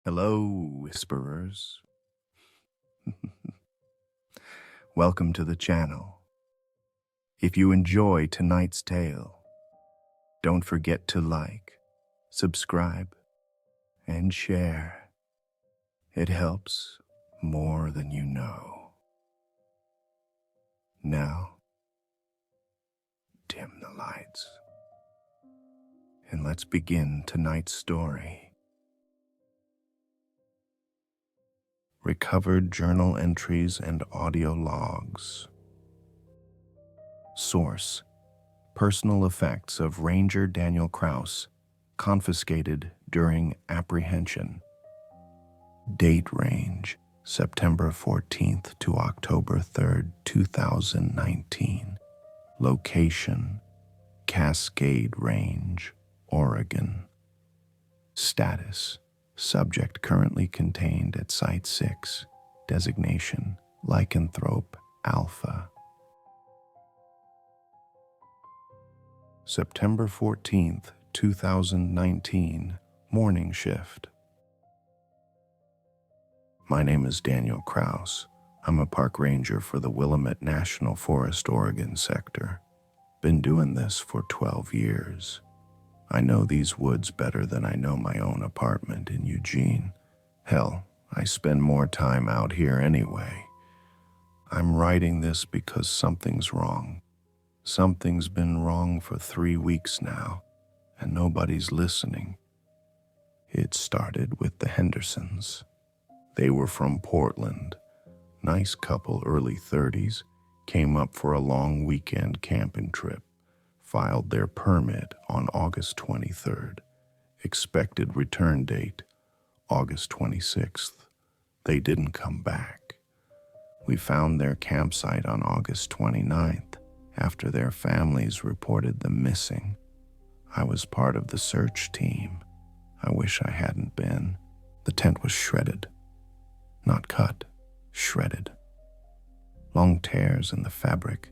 Hello, whisperers. Welcome to the channel. If you enjoy tonight's tale, don't forget to like, subscribe, and share. It helps more than you know. Now, dim the lights, and let's begin tonight's story. Recovered journal entries and audio logs. Source: personal effects of Ranger Daniel Krouse, confiscated during apprehension. Date range: September 14th to October 3rd, 2019. Location: Cascade Range, Oregon. Status: subject currently contained at Site 6. Designation: LYCANTHROPE-ALPHA. September 14th, 2019, morning shift. My name is Daniel Krouse. I'm a park ranger for the Willamette National Forest, Oregon sector. Been doing this for 12 years. I know these woods better than I know my own apartment in Eugene. Hell, I spend more time out here anyway. I'm writing this because something's wrong. Something's been wrong for 3 weeks now, and nobody's listening. It started with the Hendersons. They were from Portland. Nice couple, early 30s, came up for a long weekend camping trip. Filed their permit on August 23rd. Expected return date, August 26th. They didn't come back. We found their campsite on August 29th after their families reported them missing. I was part of the search team. I wish I hadn't been. The tent was shredded. Not cut, shredded. Long tears in the fabric,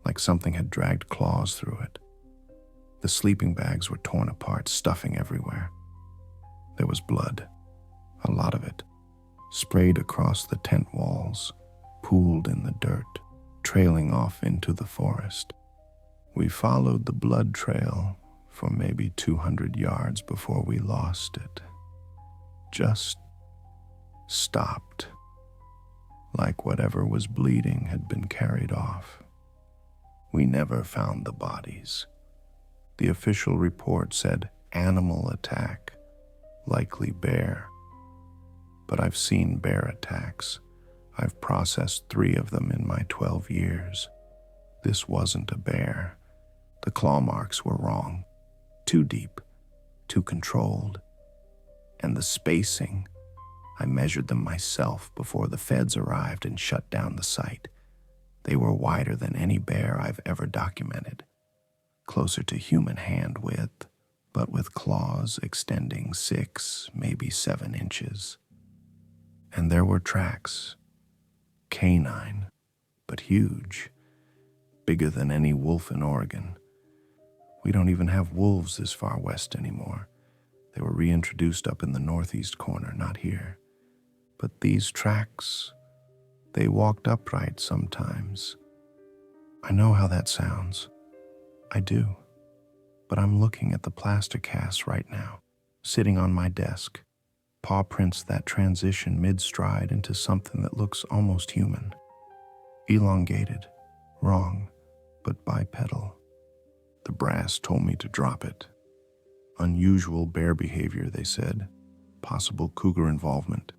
like something had dragged claws through it. The sleeping bags were torn apart, stuffing everywhere. There was blood, a lot of it, sprayed across the tent walls, pooled in the dirt, trailing off into the forest. We followed the blood trail for maybe 200 yards before we lost it. Just stopped, like whatever was bleeding had been carried off. We never found the bodies. The official report said animal attack, likely bear. But I've seen bear attacks. I've processed 3 of them in my 12 years. This wasn't a bear. The claw marks were wrong. Too deep, too controlled. And the spacing, I measured them myself before the feds arrived and shut down the site. They were wider than any bear I've ever documented, closer to human hand width, but with claws extending 6, maybe 7 inches. And there were tracks, canine, but huge, bigger than any wolf in Oregon. We don't even have wolves this far west anymore. They were reintroduced up in the northeast corner, not here. But these tracks, they walked upright sometimes. I know how that sounds. I do. But I'm looking at the plaster cast right now, sitting on my desk. Paw prints that transition mid-stride into something that looks almost human. Elongated, wrong, but bipedal. The brass told me to drop it. Unusual bear behavior, they said. Possible cougar involvement.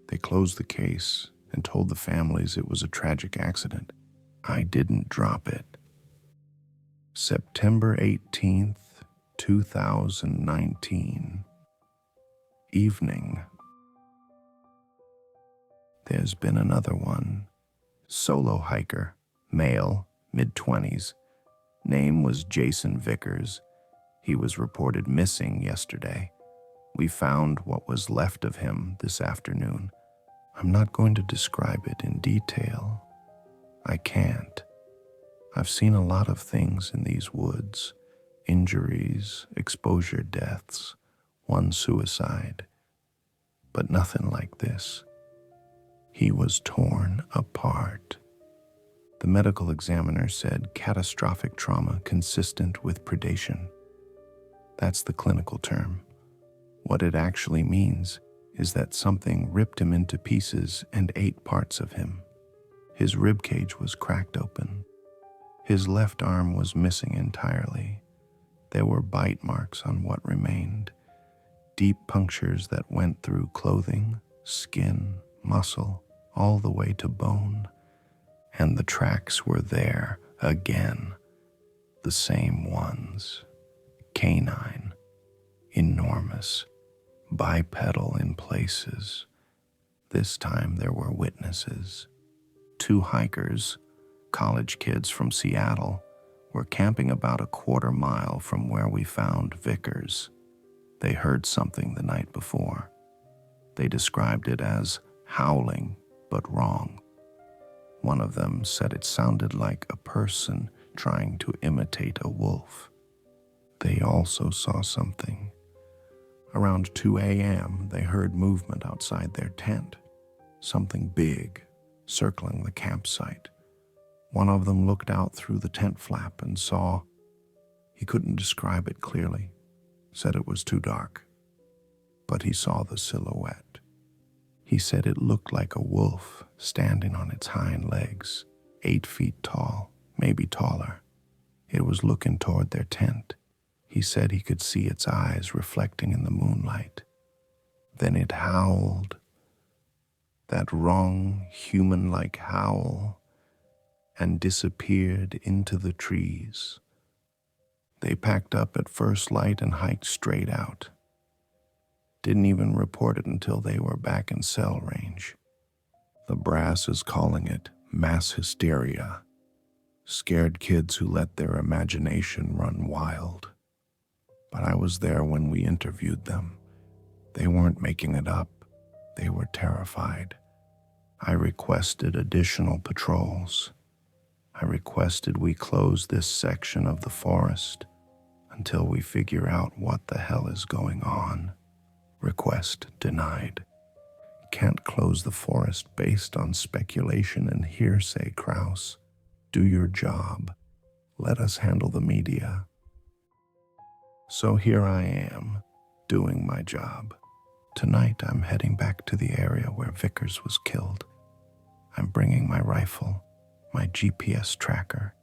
They closed the case and told the families it was a tragic accident. I didn't drop it. September 18th, 2019. Evening. There's been another one. Solo hiker, male, mid-20s. Name was Jason Vickers. He was reported missing yesterday. We found what was left of him this afternoon. I'm not going to describe it in detail. I can't. I've seen a lot of things in these woods. Injuries, exposure deaths, one suicide. but nothing like this. He was torn apart. The medical examiner said catastrophic trauma consistent with predation. That's the clinical term. What it actually means is that something ripped him into pieces and ate parts of him. His ribcage was cracked open. His left arm was missing entirely. There were bite marks on what remained, deep punctures that went through clothing, skin, muscle, all the way to bone. And the tracks were there again, the same ones. Canine, enormous, bipedal in places. This time there were witnesses. 2 hikers, college kids from Seattle, were camping about a quarter mile from where we found Vickers. They heard something the night before. They described it as howling, but wrong. One of them said it sounded like a person trying to imitate a wolf. They also saw something. Around 2 a.m., they heard movement outside their tent. Something big, circling the campsite. One of them looked out through the tent flap and saw. He couldn't describe it clearly, said it was too dark. But he saw the silhouette. He said it looked like a wolf standing on its hind legs, 8 feet tall, maybe taller. It was looking toward their tent. He said he could see its eyes reflecting in the moonlight. Then it howled. That wrong, human-like howl, and disappeared into the trees. They packed up at first light and hiked straight out. Didn't even report it until they were back in cell range. The brass is calling it mass hysteria. Scared kids who let their imagination run wild. But I was there when we interviewed them. They weren't making it up. They were terrified. I requested additional patrols. I requested we close this section of the forest until we figure out what the hell is going on. Request denied. Can't close the forest based on speculation and hearsay, Krouse. Do your job. Let us handle the media. So here I am, doing my job. Tonight I'm heading back to the area where Vickers was killed. I'm bringing my rifle, my GPS tracker,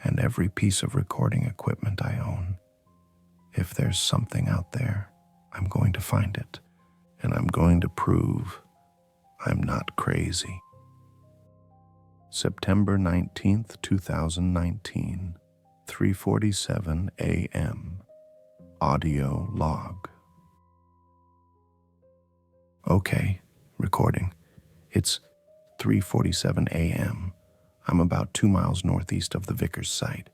and every piece of recording equipment I own. If there's something out there, I'm going to find it, and I'm going to prove I'm not crazy. September 19th, 2019, 3:47 a.m. Audio log. Okay, recording. It's 3:47 a.m. I'm about 2 miles northeast of the Vickers site.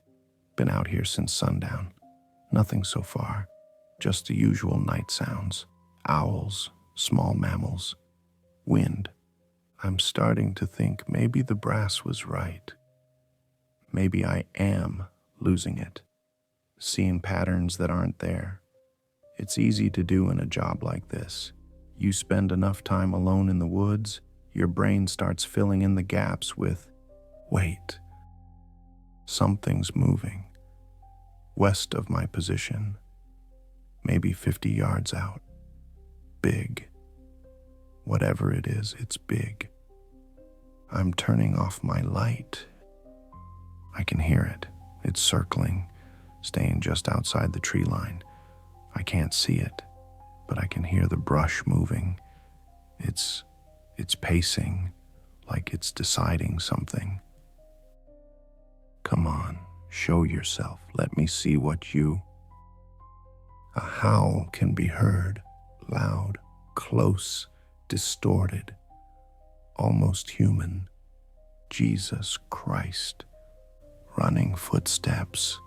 Been out here since sundown. Nothing so far. Just the usual night sounds. Owls, small mammals, wind. I'm starting to think maybe the brass was right. Maybe I am losing it. Seeing patterns that aren't there. It's easy to do in a job like this. You spend enough time alone in the woods, your brain starts filling in the gaps with, wait, something's moving. West of my position, maybe 50 yards out. Big. Whatever it is, it's big. I'm turning off my light. I can hear it. It's circling, staying just outside the tree line. I can't see it, but I can hear the brush moving. It's pacing, like it's deciding something. Come on, show yourself. Let me see what you... A howl can be heard, loud, close, distorted, almost human. Jesus Christ. Running footsteps,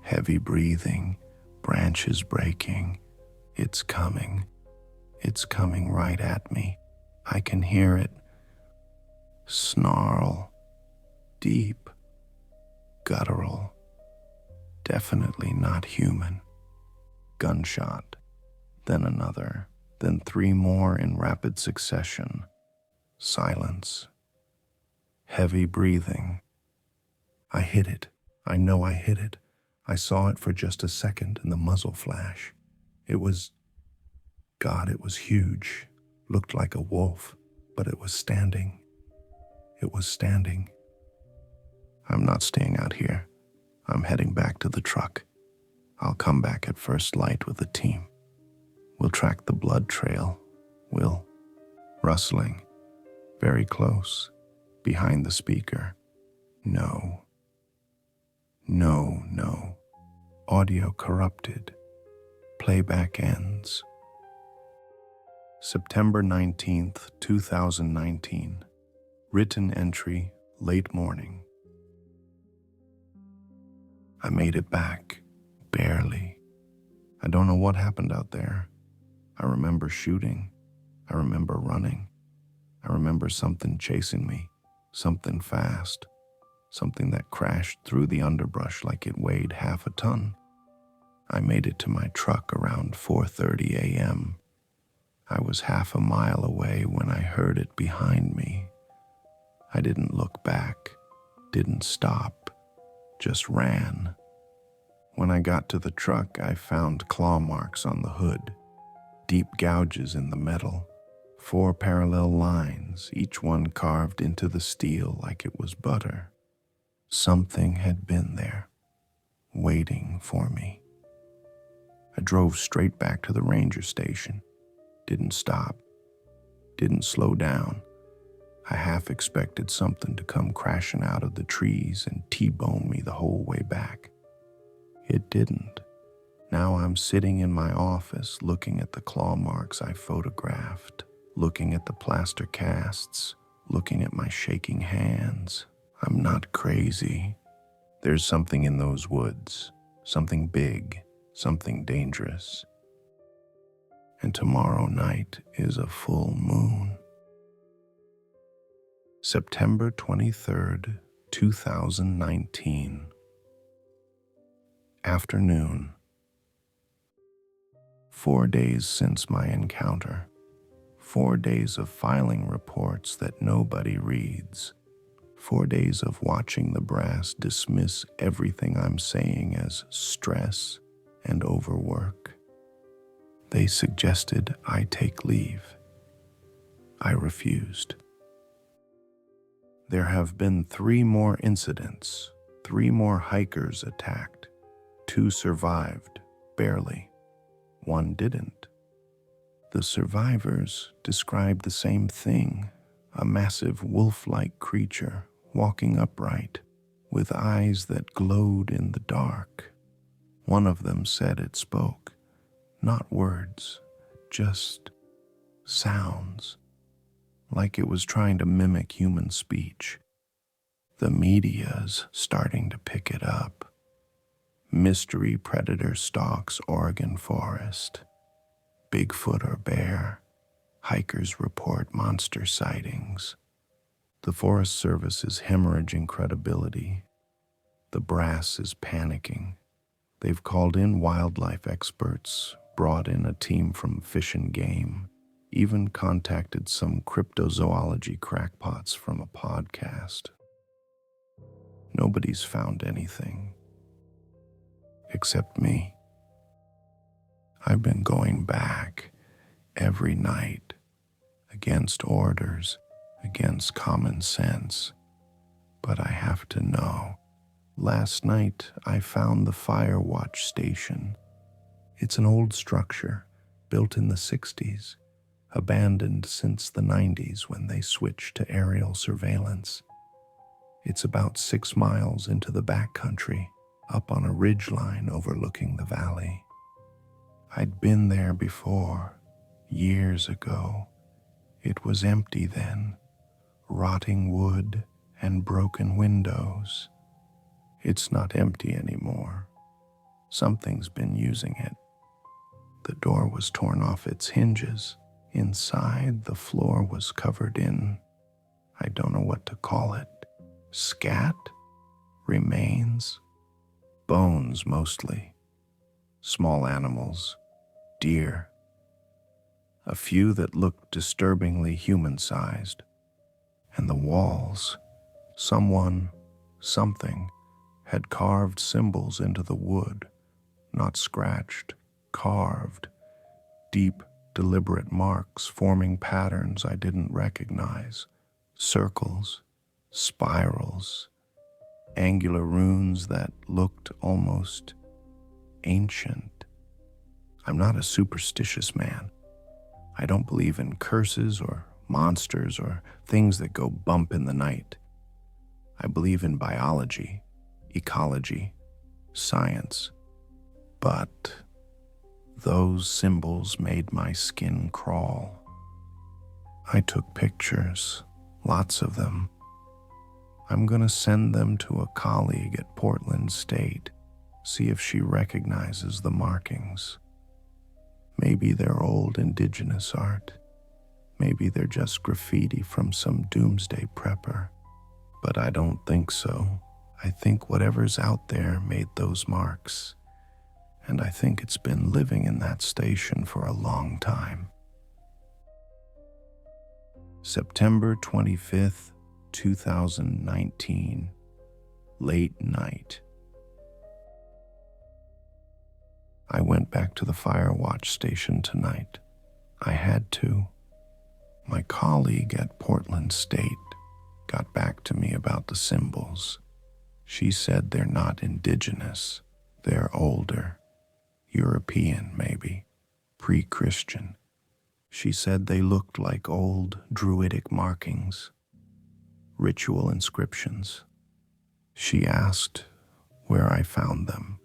heavy breathing, branches breaking. It's coming. It's coming right at me. I can hear it. Snarl. Deep. Guttural. Definitely not human. Gunshot. Then another. then 3 more in rapid succession. Silence. Heavy breathing. I hit it. I know I hit it. I saw it for just a second in the muzzle flash. It was huge. Looked like a wolf, but it was standing. It was standing. I'm not staying out here. I'm heading back to the truck. I'll come back at first light with the team. We'll track the blood trail. Rustling. Very close. Behind the speaker. No. Audio corrupted. Playback ends. September 19th, 2019. Written entry, late morning. I made it back. Barely. I don't know what happened out there. I remember shooting. I remember running. I remember something chasing me. Something fast. Something that crashed through the underbrush like it weighed half a ton. I made it to my truck around 4:30 a.m. I was half a mile away when I heard it behind me. I didn't look back, didn't stop, just ran. When I got to the truck, I found claw marks on the hood, deep gouges in the metal, 4 parallel lines, each one carved into the steel like it was butter. Something had been there, waiting for me. I drove straight back to the ranger station. Didn't stop. Didn't slow down. I half expected something to come crashing out of the trees and T-bone me the whole way back. It didn't. Now I'm sitting in my office looking at the claw marks I photographed, looking at the plaster casts, looking at my shaking hands. I'm not crazy. There's something in those woods, something big, something dangerous. And tomorrow night is a full moon. September 23rd, 2019. Afternoon. 4 days since my encounter. 4 days of filing reports that nobody reads. 4 days of watching the brass dismiss everything I'm saying as stress and overwork. They suggested I take leave. I refused. There have been 3 more incidents, 3 more hikers attacked. 2 survived, barely. 1 didn't. The survivors described the same thing, a massive wolf-like creature walking upright, with eyes that glowed in the dark. One of them said it spoke, not words, just sounds, like it was trying to mimic human speech. The media's starting to pick it up. Mystery predator stalks Oregon forest. Bigfoot or bear. Hikers report monster sightings. The Forest Service is hemorrhaging credibility. The brass is panicking. They've called in wildlife experts, brought in a team from Fish and Game, even contacted some cryptozoology crackpots from a podcast. Nobody's found anything. Except me. I've been going back every night, against orders, against common sense, but I have to know. Last night, I found the Fire Watch station. It's an old structure, built in the 60s, abandoned since the 90s when they switched to aerial surveillance. It's about 6 miles into the backcountry, up on a ridgeline overlooking the valley. I'd been there before, years ago. It was empty then, rotting wood and broken windows. It's not empty anymore. Something's been using it. The door was torn off its hinges. Inside, the floor was covered in, I don't know what to call it, scat? Remains? Bones mostly. Small animals. Deer. a few that looked disturbingly human-sized. And the walls, something, had carved symbols into the wood, not scratched, carved, deep, deliberate marks forming patterns I didn't recognize, circles, spirals, angular runes that looked almost ancient. I'm not a superstitious man. I don't believe in curses or monsters or things that go bump in the night. I believe in biology, ecology, science. But those symbols made my skin crawl. I took pictures, lots of them. I'm gonna send them to a colleague at Portland State, see if she recognizes the markings. Maybe they're old indigenous art. Maybe they're just graffiti from some doomsday prepper. But I don't think so. I think whatever's out there made those marks. And I think it's been living in that station for a long time. September 25th, 2019, late night. I went back to the fire watch station tonight. I had to. My colleague at Portland State got back to me about the symbols. She said they're not indigenous. They're older. European, maybe. Pre-Christian. She said they looked like old druidic markings. Ritual inscriptions. She asked where I found them.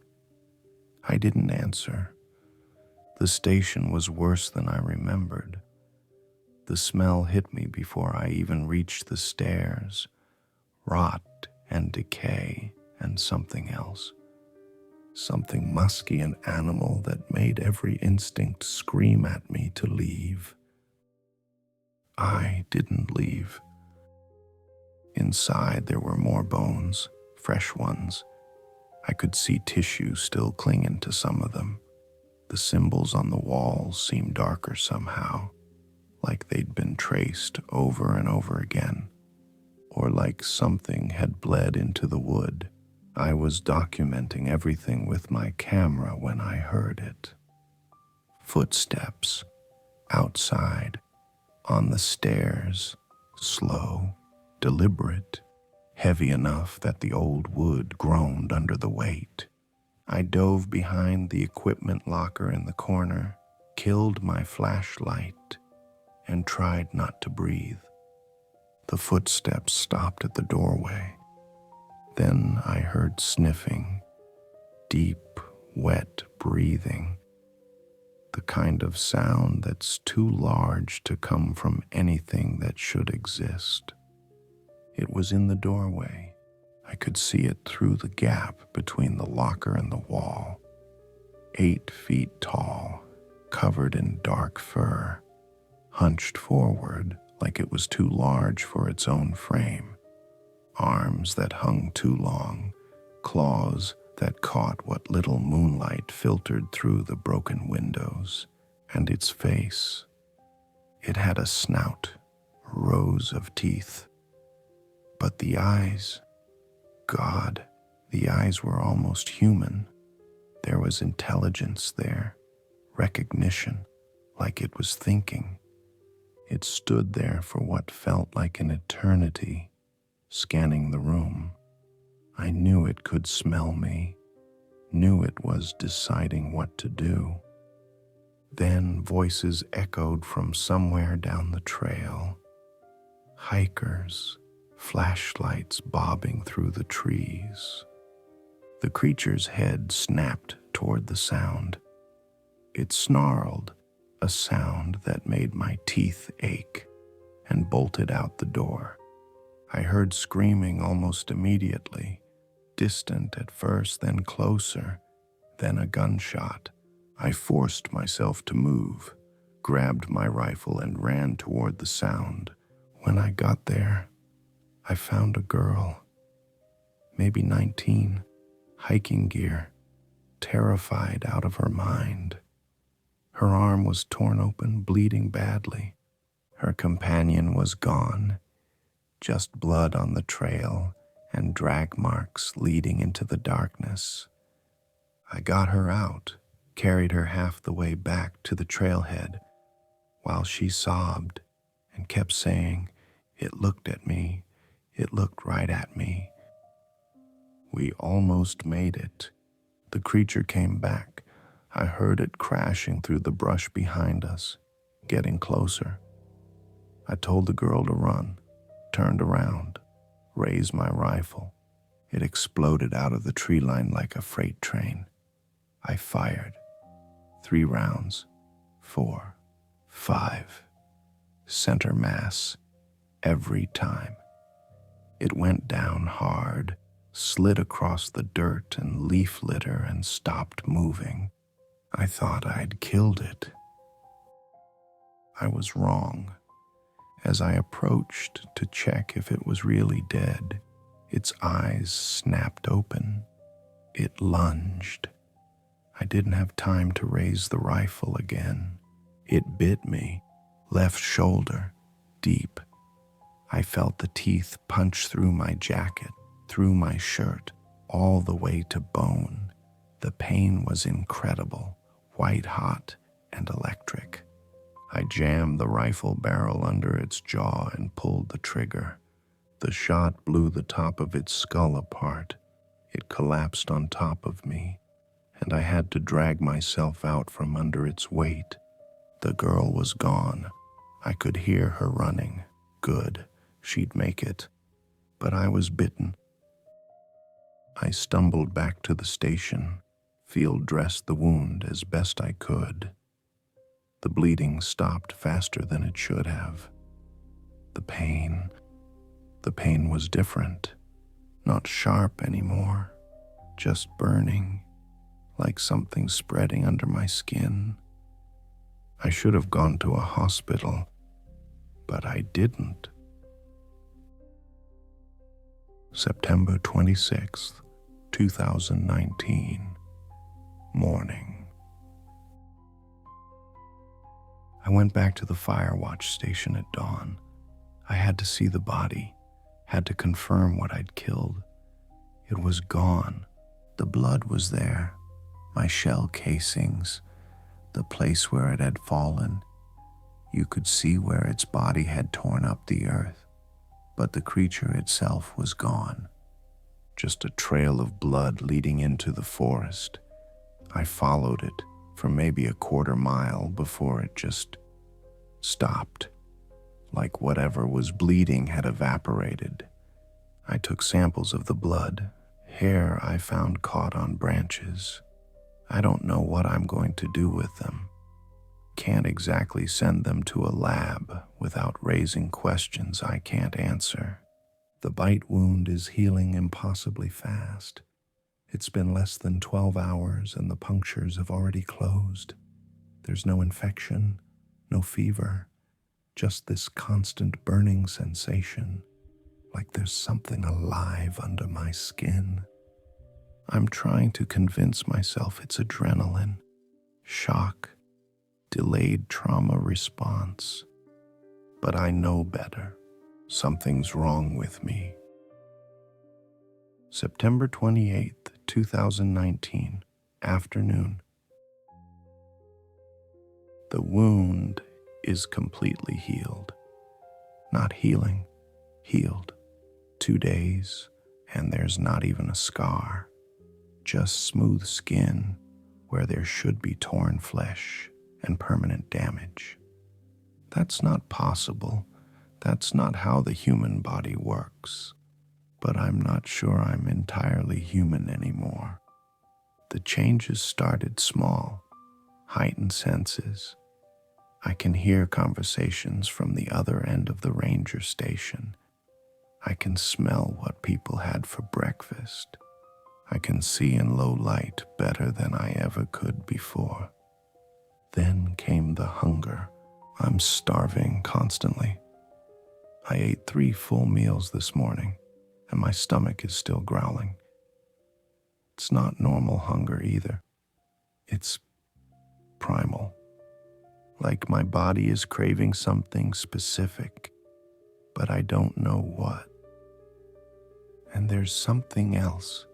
I didn't answer. The station was worse than I remembered. The smell hit me before I even reached the stairs. Rot and decay and something else. Something musky and animal that made every instinct scream at me to leave. I didn't leave. Inside there were more bones, fresh ones. I could see tissue still clinging to some of them. The symbols on the walls seemed darker somehow, like they'd been traced over and over again, or like something had bled into the wood. I was documenting everything with my camera when I heard it. Footsteps, outside, on the stairs, slow, deliberate, heavy enough that the old wood groaned under the weight. I dove behind the equipment locker in the corner, killed my flashlight, and tried not to breathe. The footsteps stopped at the doorway. Then I heard sniffing, deep, wet breathing, the kind of sound that's too large to come from anything that should exist. It was in the doorway. I could see it through the gap between the locker and the wall. 8 feet tall, covered in dark fur, hunched forward like it was too large for its own frame. Arms that hung too long, claws that caught what little moonlight filtered through the broken windows, and its face. It had a snout, rows of teeth. But the eyes, God, the eyes were almost human. There was intelligence there, recognition, like it was thinking. It stood there for what felt like an eternity, scanning the room. I knew it could smell me, knew it was deciding what to do. Then voices echoed from somewhere down the trail. Hikers, flashlights bobbing through the trees. The creature's head snapped toward the sound. It snarled, a sound that made my teeth ache, and bolted out the door. I heard screaming almost immediately, distant at first, then closer, then a gunshot. I forced myself to move, grabbed my rifle and ran toward the sound. When I got there, I found a girl, maybe 19, hiking gear, terrified out of her mind. Her arm was torn open, bleeding badly. Her companion was gone, just blood on the trail and drag marks leading into the darkness. I got her out, carried her half the way back to the trailhead, while she sobbed and kept saying, "It looked at me, it looked right at me." We almost made it. The creature came back. I heard it crashing through the brush behind us, getting closer. I told the girl to run, turned around, raised my rifle. It exploded out of the tree line like a freight train. I fired. 3 rounds, 4, 5, center mass, every time. It went down hard, slid across the dirt and leaf litter and stopped moving. I thought I'd killed it. I was wrong. As I approached to check if it was really dead, its eyes snapped open. It lunged. I didn't have time to raise the rifle again. It bit me, left shoulder, deep. I felt the teeth punch through my jacket, through my shirt, all the way to bone. The pain was incredible, white hot and electric. I jammed the rifle barrel under its jaw and pulled the trigger. The shot blew the top of its skull apart. It collapsed on top of me, and I had to drag myself out from under its weight. The girl was gone. I could hear her running. Good, she'd make it. But I was bitten. I stumbled back to the station, field dressed the wound as best I could. The bleeding stopped faster than it should have. The pain was different, not sharp anymore, just burning, like something spreading under my skin. I should have gone to a hospital, but I didn't. September 26th, 2019, morning. I went back to the fire watch station at dawn. I had to see the body, had to confirm what I'd killed. It was gone. The blood was there, my shell casings, the place where it had fallen. You could see where its body had torn up the earth, but the creature itself was gone. Just a trail of blood leading into the forest. I followed it for maybe a quarter mile before it just stopped, like whatever was bleeding had evaporated. I took samples of the blood, hair I found caught on branches. I don't know what I'm going to do with them. Can't exactly send them to a lab without raising questions I can't answer. The bite wound is healing impossibly fast. It's been less than 12 hours and the punctures have already closed. There's no infection, no fever, just this constant burning sensation, like there's something alive under my skin. I'm trying to convince myself it's adrenaline, shock, delayed trauma response. But I know better. Something's wrong with me. September 28th, 2019, afternoon. The wound is completely healed. Not healing, healed. 2 days, and there's not even a scar. Just smooth skin where there should be torn flesh and permanent damage. That's not possible. That's not how the human body works. But I'm not sure I'm entirely human anymore. The changes started small, heightened senses. I can hear conversations from the other end of the ranger station. I can smell what people had for breakfast. I can see in low light better than I ever could before. Then came the hunger. I'm starving constantly. I ate 3 full meals this morning, and my stomach is still growling. It's not normal hunger either. It's primal. like my body is craving something specific, but I don't know what. And there's something else,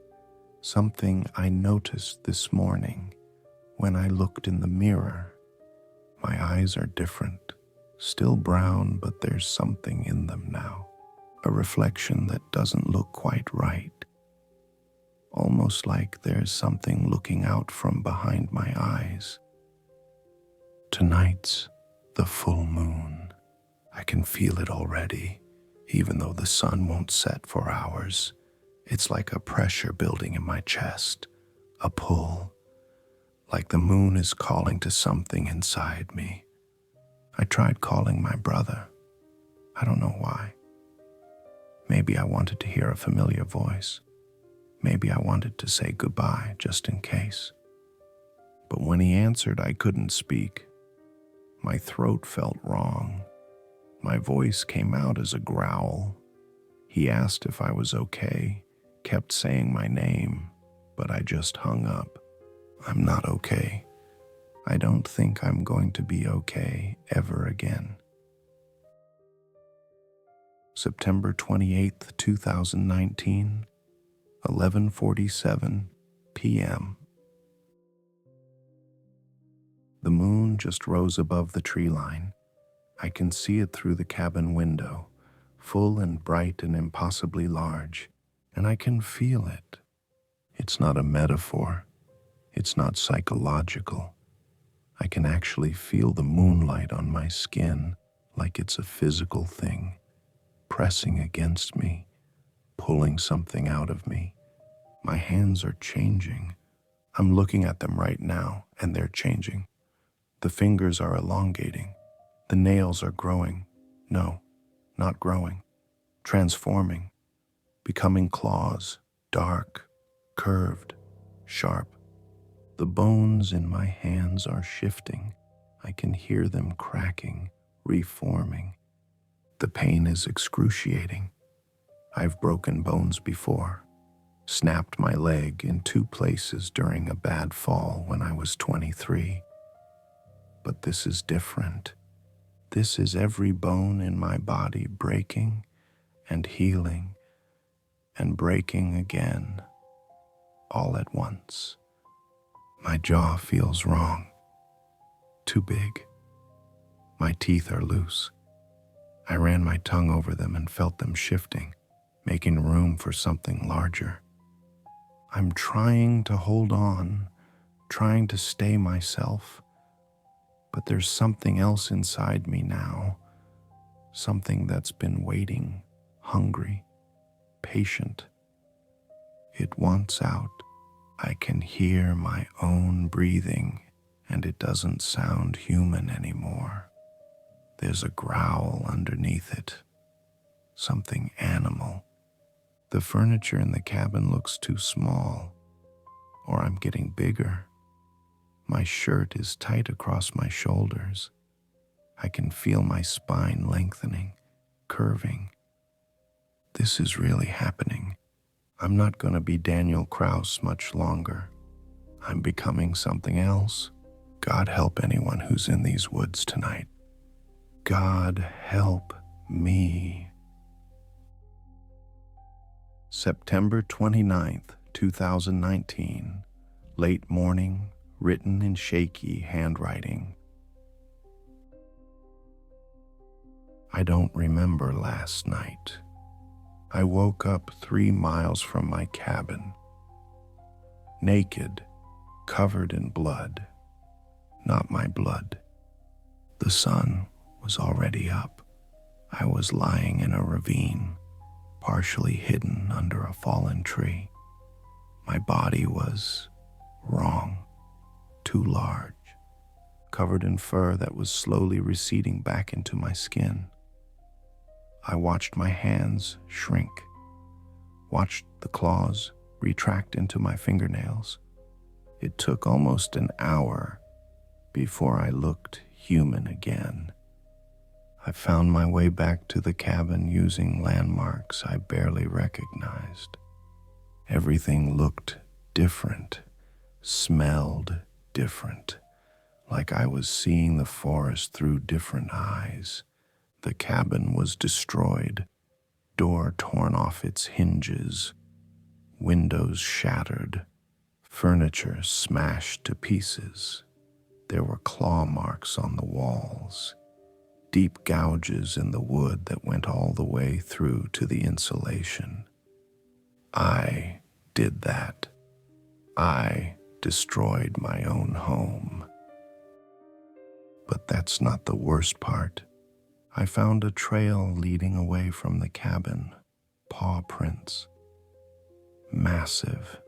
something I noticed this morning when I looked in the mirror. My eyes are different, still brown, but there's something in them now, a reflection that doesn't look quite right. Almost like there's something looking out from behind my eyes. Tonight's the full moon. I can feel it already, even though the sun won't set for hours. It's like a pressure building in my chest, a pull, like the moon is calling to something inside me. I tried calling my brother. I don't know why. Maybe I wanted to hear a familiar voice. Maybe I wanted to say goodbye just in case. But when he answered, I couldn't speak. My throat felt wrong. My voice came out as a growl. He asked if I was okay, kept saying my name, but I just hung up. I'm not okay. I don't think I'm going to be okay ever again. September 28th, 2019, 11:47 p.m. The moon just rose above the tree line. I can see it through the cabin window, full and bright and impossibly large, and I can feel it. It's not a metaphor. It's not psychological. I can actually feel the moonlight on my skin like it's a physical thing, pressing against me, pulling something out of me. My hands are changing. I'm looking at them right now, and they're changing. The fingers are elongating. The nails are growing. No, not growing. Transforming. Becoming claws, dark, curved, sharp. The bones in my hands are shifting. I can hear them cracking, reforming. The pain is excruciating. I've broken bones before. Snapped my leg in 2 places during a bad fall when I was 23. But this is different. This is every bone in my body breaking and healing and breaking again, all at once. My jaw feels wrong, too big. My teeth are loose. I ran my tongue over them and felt them shifting, making room for something larger. I'm trying to hold on, trying to stay myself, but there's something else inside me now, something that's been waiting, hungry, patient. It wants out. I can hear my own breathing, and it doesn't sound human anymore. There's a growl underneath it, something animal. The furniture in the cabin looks too small, or I'm getting bigger. My shirt is tight across my shoulders. I can feel my spine lengthening, curving. This is really happening. I'm not going to be Daniel Krouse much longer. I'm becoming something else. God help anyone who's in these woods tonight. God help me. September 29th, 2019, late morning, written in shaky handwriting. I don't remember last night. I woke up 3 miles from my cabin, naked, covered in blood. Not my blood. The sun was already up. I was lying in a ravine, partially hidden under a fallen tree. My body was wrong, too large, covered in fur that was slowly receding back into my skin. I watched my hands shrink, watched the claws retract into my fingernails. It took almost an hour before I looked human again. I found my way back to the cabin using landmarks I barely recognized. Everything looked different, smelled different. like I was seeing the forest through different eyes. The cabin was destroyed, door torn off its hinges, windows shattered, furniture smashed to pieces. There were claw marks on the walls, deep gouges in the wood that went all the way through to the insulation. I did that. I destroyed my own home. But that's not the worst part. I found a trail leading away from the cabin, paw prints. Massive.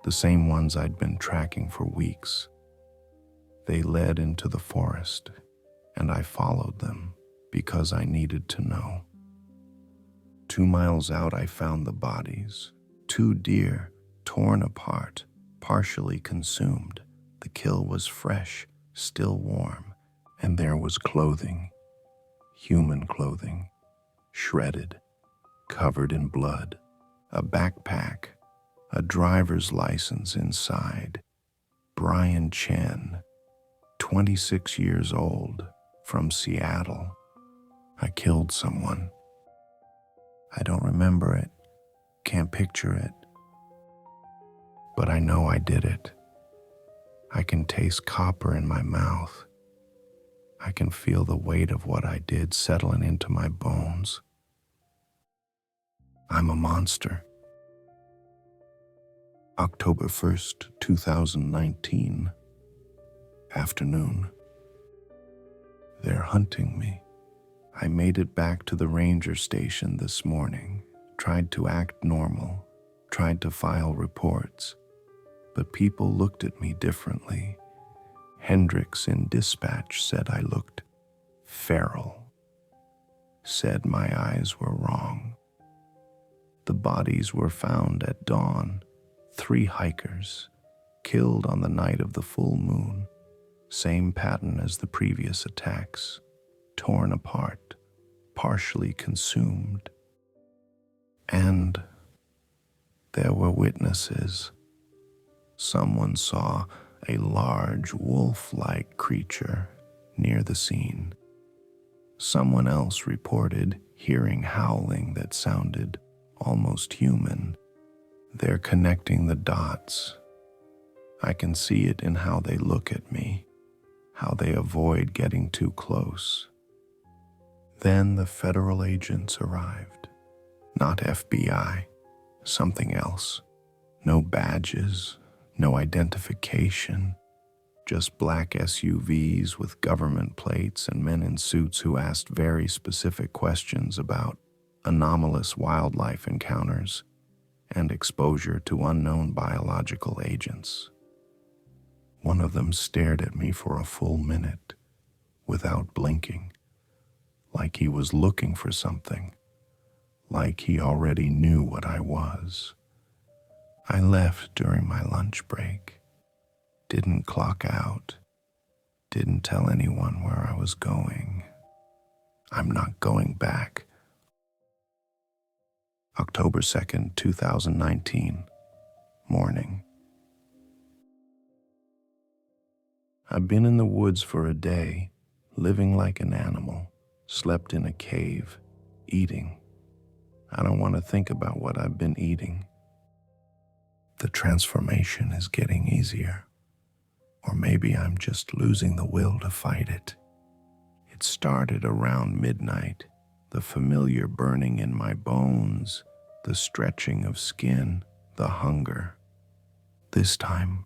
The same ones I'd been tracking for weeks. They led into the forest, and I followed them because I needed to know. 2 miles out, I found the bodies. 2 deer, torn apart, partially consumed. The kill was fresh, still warm, and there was clothing. Human clothing, shredded, covered in blood. A backpack, a driver's license inside. Brian Chen, 26 years old, from Seattle. I killed someone. I don't remember it, can't picture it. But I know I did it. I can taste copper in my mouth. I can feel the weight of what I did settling into my bones. I'm a monster. October 1st, 2019. Afternoon. They're hunting me. I made it back to the ranger station this morning, tried to act normal, tried to file reports, but people looked at me differently. Hendricks in dispatch said I looked feral, said my eyes were wrong. The bodies were found at dawn, 3 hikers, killed on the night of the full moon. Same pattern as the previous attacks, torn apart, partially consumed. And there were witnesses. Someone saw a large wolf-like creature near the scene. Someone else reported hearing howling that sounded almost human. They're connecting the dots. I can see it in how they look at me, how they avoid getting too close. Then the federal agents arrived. Not FBI, something else. No badges, no identification, just black SUVs with government plates and men in suits who asked very specific questions about anomalous wildlife encounters and exposure to unknown biological agents. One of them stared at me for a full minute, without blinking, like he was looking for something, like he already knew what I was. I left during my lunch break, didn't clock out, didn't tell anyone where I was going. I'm not going back. October 2nd, 2019, morning. I've been in the woods for a day, living like an animal, slept in a cave, eating. I don't want to think about what I've been eating. The transformation is getting easier. Or maybe I'm just losing the will to fight it. It started around midnight, the familiar burning in my bones, the stretching of skin, the hunger. This time,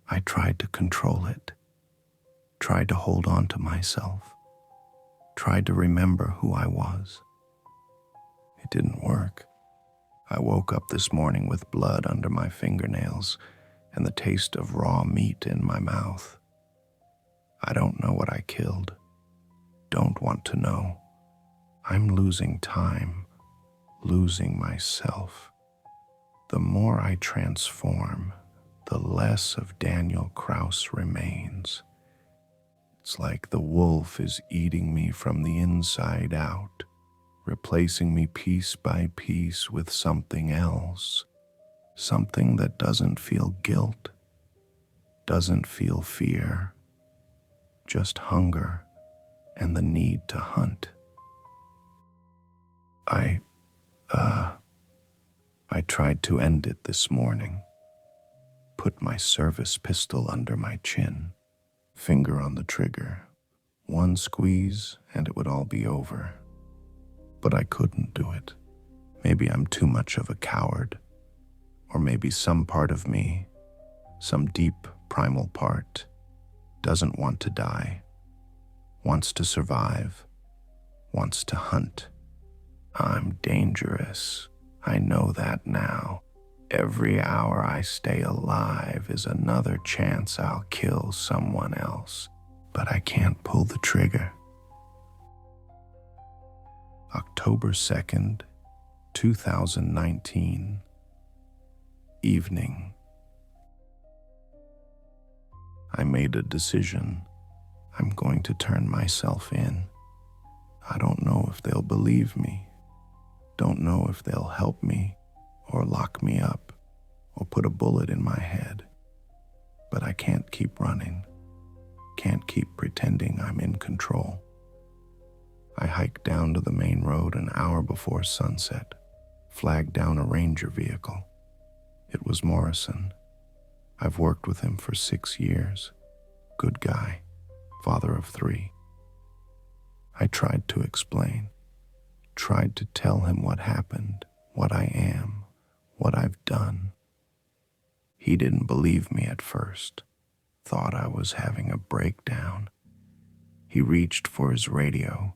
I tried to control it, tried to hold on to myself, tried to remember who I was. It didn't work. I woke up this morning with blood under my fingernails and the taste of raw meat in my mouth. I don't know what I killed. Don't want to know. I'm losing time, losing myself. The more I transform, the less of Daniel Krouse remains. It's like the wolf is eating me from the inside out, replacing me piece by piece with something else, something that doesn't feel guilt, doesn't feel fear, just hunger and the need to hunt. I tried to end it this morning. Put my service pistol under my chin, finger on the trigger. One squeeze and it would all be over. But I couldn't do it. Maybe I'm too much of a coward. Or maybe some part of me, some deep primal part, doesn't want to die, wants to survive, wants to hunt. I'm dangerous. I know that now. Every hour I stay alive is another chance I'll kill someone else, but I can't pull the trigger. October 2nd, 2019. Evening. I made a decision. I'm going to turn myself in. I don't know if they'll believe me. Don't know if they'll help me or lock me up or put a bullet in my head. But I can't keep running. Can't keep pretending I'm in control. I hiked down to the main road an hour before sunset, flagged down a Ranger vehicle. It was Morrison. I've worked with him for 6 years. Good guy, father of 3. I tried to explain, tried to tell him what happened, what I am, what I've done. He didn't believe me at first, thought I was having a breakdown. He reached for his radio,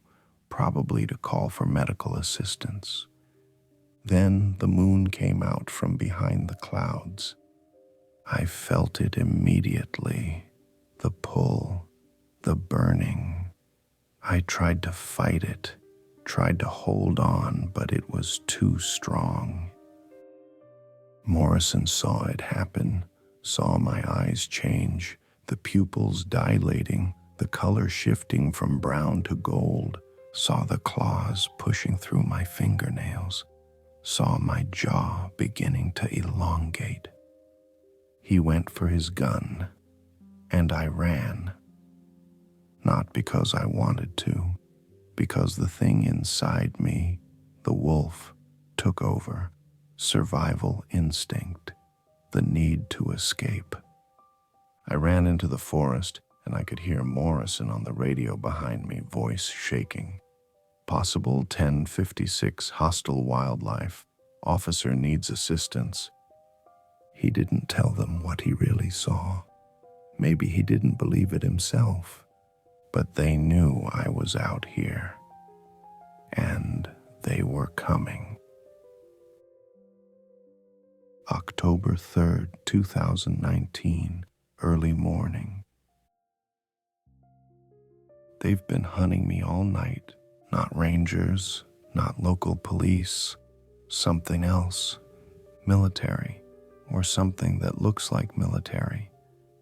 probably to call for medical assistance. Then the moon came out from behind the clouds. I felt it immediately, the pull, the burning. I tried to fight it, tried to hold on, but it was too strong. Morrison saw it happen, saw my eyes change, the pupils dilating, the color shifting from brown to gold, saw the claws pushing through my fingernails, saw my jaw beginning to elongate. He went for his gun, and I ran. Not because I wanted to, because the thing inside me, the wolf, took over. Survival instinct, the need to escape. I ran into the forest, and I could hear Morrison on the radio behind me, voice shaking. Possible 1056 hostile wildlife. Officer needs assistance. He didn't tell them what he really saw. Maybe he didn't believe it himself, but they knew I was out here, and they were coming. October 3rd, 2019, early morning. They've been hunting me all night. Not rangers, not local police, something else, military, or something that looks like military.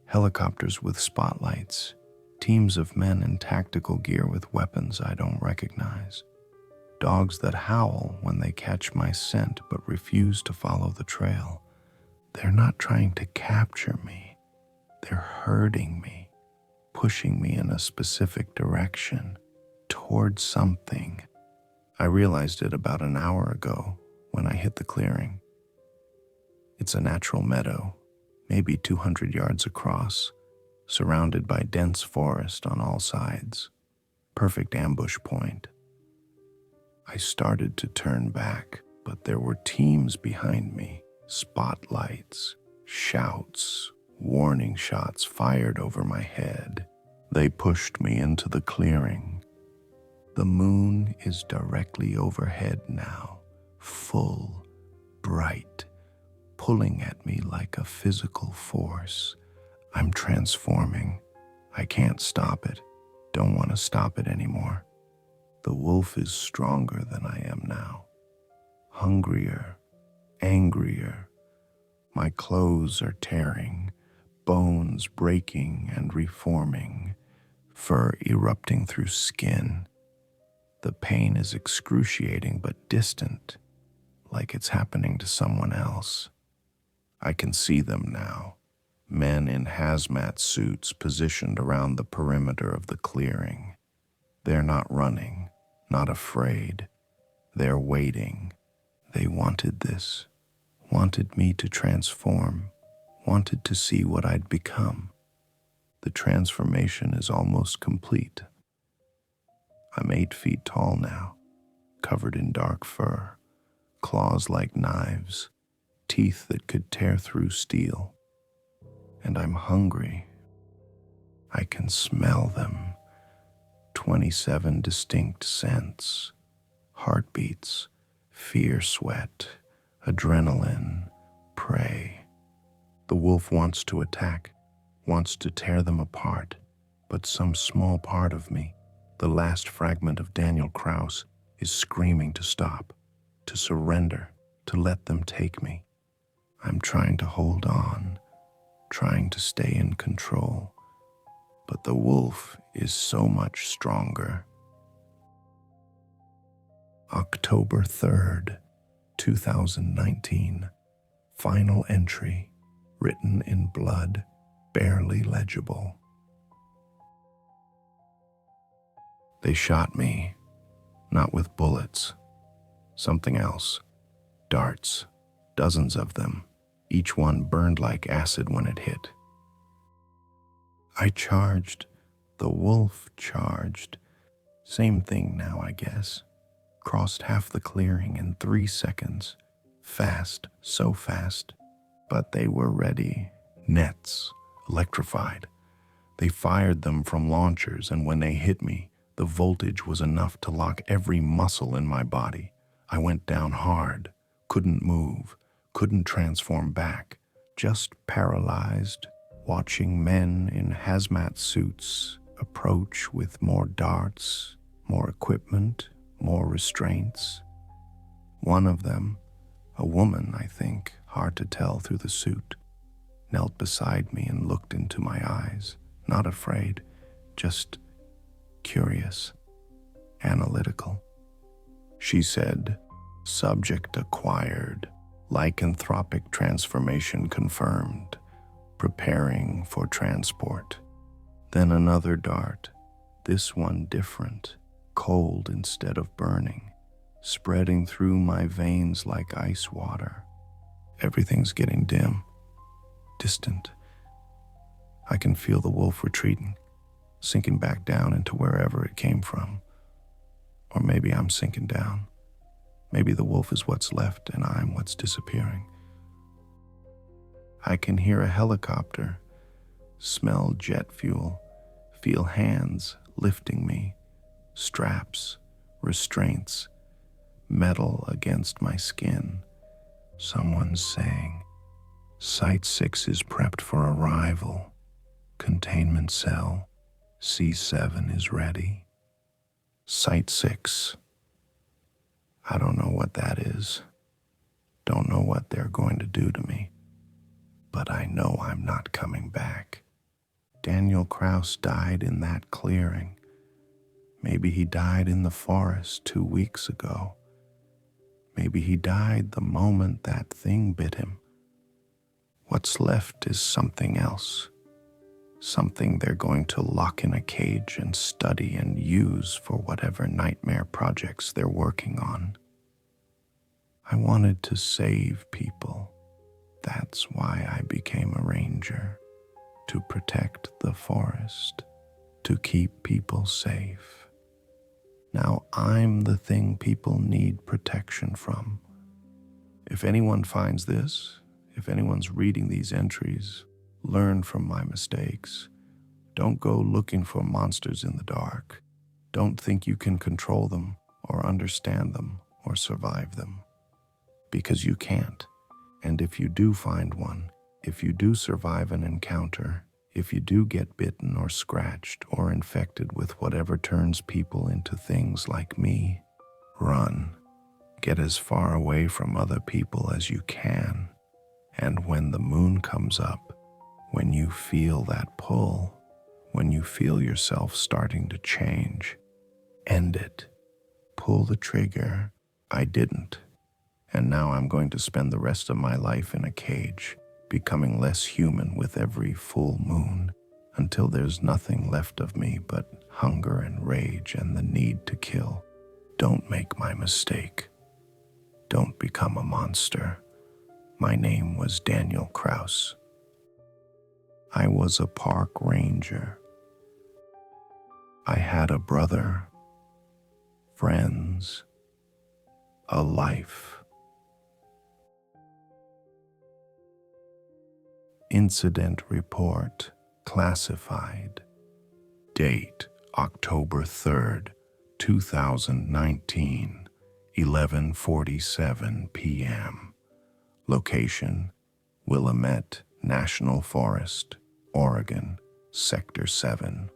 Helicopters with spotlights, teams of men in tactical gear with weapons I don't recognize. Dogs that howl when they catch my scent but refuse to follow the trail. They're not trying to capture me. They're herding me, pushing me in a specific direction, toward something. I realized it about an hour ago when I hit the clearing. It's a natural meadow, maybe 200 yards across, surrounded by dense forest on all sides. Perfect ambush point. I started to turn back, but there were teams behind me, spotlights, shouts, warning shots fired over my head. They pushed me into the clearing. The moon is directly overhead now, full, bright, pulling at me like a physical force. I'm transforming. I can't stop it. Don't want to stop it anymore. The wolf is stronger than I am now. Hungrier, angrier. My clothes are tearing, bones breaking and reforming, fur erupting through skin. The pain is excruciating but distant, like it's happening to someone else. I can see them now, Men in hazmat suits positioned around the perimeter of the clearing. They're not running, not afraid. They're waiting. They wanted this, wanted me to transform, wanted to see what I'd become. The transformation is almost complete. I'm 8 feet tall now, covered in dark fur, claws like knives, teeth that could tear through steel. And I'm hungry. I can smell them. 27 distinct scents, heartbeats, fear sweat, adrenaline, prey. The wolf wants to attack, wants to tear them apart, but some small part of me, the last fragment of Daniel Krouse, is screaming to stop, to surrender, to let them take me. I'm trying to hold on, trying to stay in control, but the wolf is so much stronger. October 3rd, 2019. Final entry, written in blood, barely legible. They shot me, not with bullets. Something else. Darts, dozens of them. Each one burned like acid when it hit. I charged. The wolf charged. Same thing now, I guess. Crossed half the clearing in 3 seconds. Fast, so fast. But they were ready. Nets, electrified. They fired them from launchers, and when they hit me, the voltage was enough to lock every muscle in my body. I went down hard, couldn't move, couldn't transform back, just paralyzed, watching men in hazmat suits approach with more darts, more equipment, more restraints. One of them, a woman, I think, hard to tell through the suit, knelt beside me and looked into my eyes, not afraid, just curious, analytical. She said, "Subject acquired, lycanthropic transformation confirmed, preparing for transport." Then another dart, this one different, cold instead of burning, spreading through my veins like ice water. Everything's getting dim, distant. I can feel the wolf retreating, sinking back down into wherever it came from. Or maybe I'm sinking down. Maybe the wolf is what's left and I'm what's disappearing. I can hear a helicopter, smell jet fuel, feel hands lifting me, straps, restraints, metal against my skin. Someone's saying, "Site 6 is prepped for arrival. Containment cell, C7 is ready." Site 6. I don't know what that is. Don't know what they're going to do to me. But I know I'm not coming back. Daniel Krouse died in that clearing. Maybe he died in the forest 2 weeks ago. Maybe he died the moment that thing bit him. What's left is something else. Something they're going to lock in a cage and study and use for whatever nightmare projects they're working on. I wanted to save people. That's why I became a ranger. To protect the forest. To keep people safe. Now I'm the thing people need protection from. If anyone finds this, if anyone's reading these entries, learn from my mistakes. Don't go looking for monsters in the dark. Don't think you can control them or understand them or survive them. Because you can't. And if you do find one, if you do survive an encounter, if you do get bitten or scratched or infected with whatever turns people into things like me, run. Get as far away from other people as you can. And when the moon comes up, when you feel that pull, when you feel yourself starting to change, end it. Pull the trigger. I didn't. And now I'm going to spend the rest of my life in a cage, becoming less human with every full moon, until there's nothing left of me but hunger and rage and the need to kill. Don't make my mistake. Don't become a monster. My name was Daniel Krouse. I was a park ranger. I had a brother, friends, a life. Incident report classified. Date October 3rd, 2019, 11:47 p.m. Location Willamette National Forest, Oregon, Sector 7.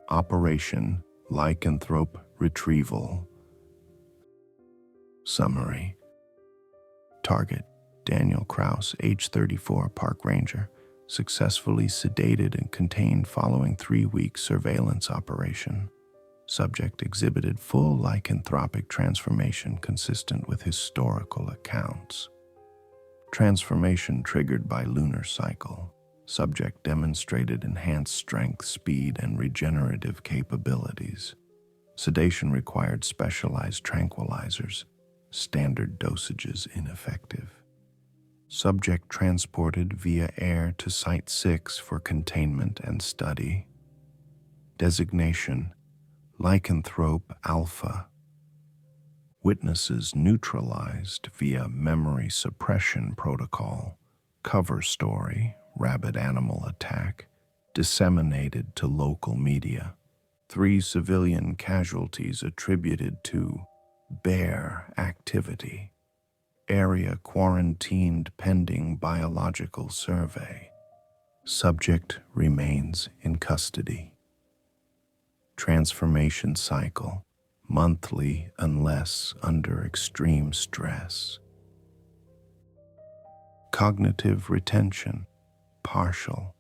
Operation Lycanthrope Retrieval. Summary. Target Daniel Krouse, age 34, park ranger, successfully sedated and contained following 3-week surveillance operation. Subject exhibited full lycanthropic transformation consistent with historical accounts. Transformation triggered by lunar cycle. Subject demonstrated enhanced strength, speed, and regenerative capabilities. Sedation required specialized tranquilizers. Standard dosages ineffective. Subject transported via air to Site 6 for containment and study. Designation: Lycanthrope-ALPHA. Witnesses neutralized via memory suppression protocol. Cover story: rabid animal attack, disseminated to local media. 3 civilian casualties attributed to bear activity. Area quarantined pending biological survey. Subject remains in custody. Transformation cycle: monthly unless under extreme stress. Cognitive retention: partial.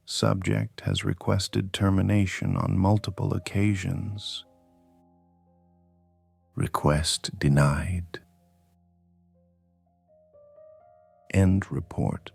Subject has requested termination on multiple occasions. Request denied. End report.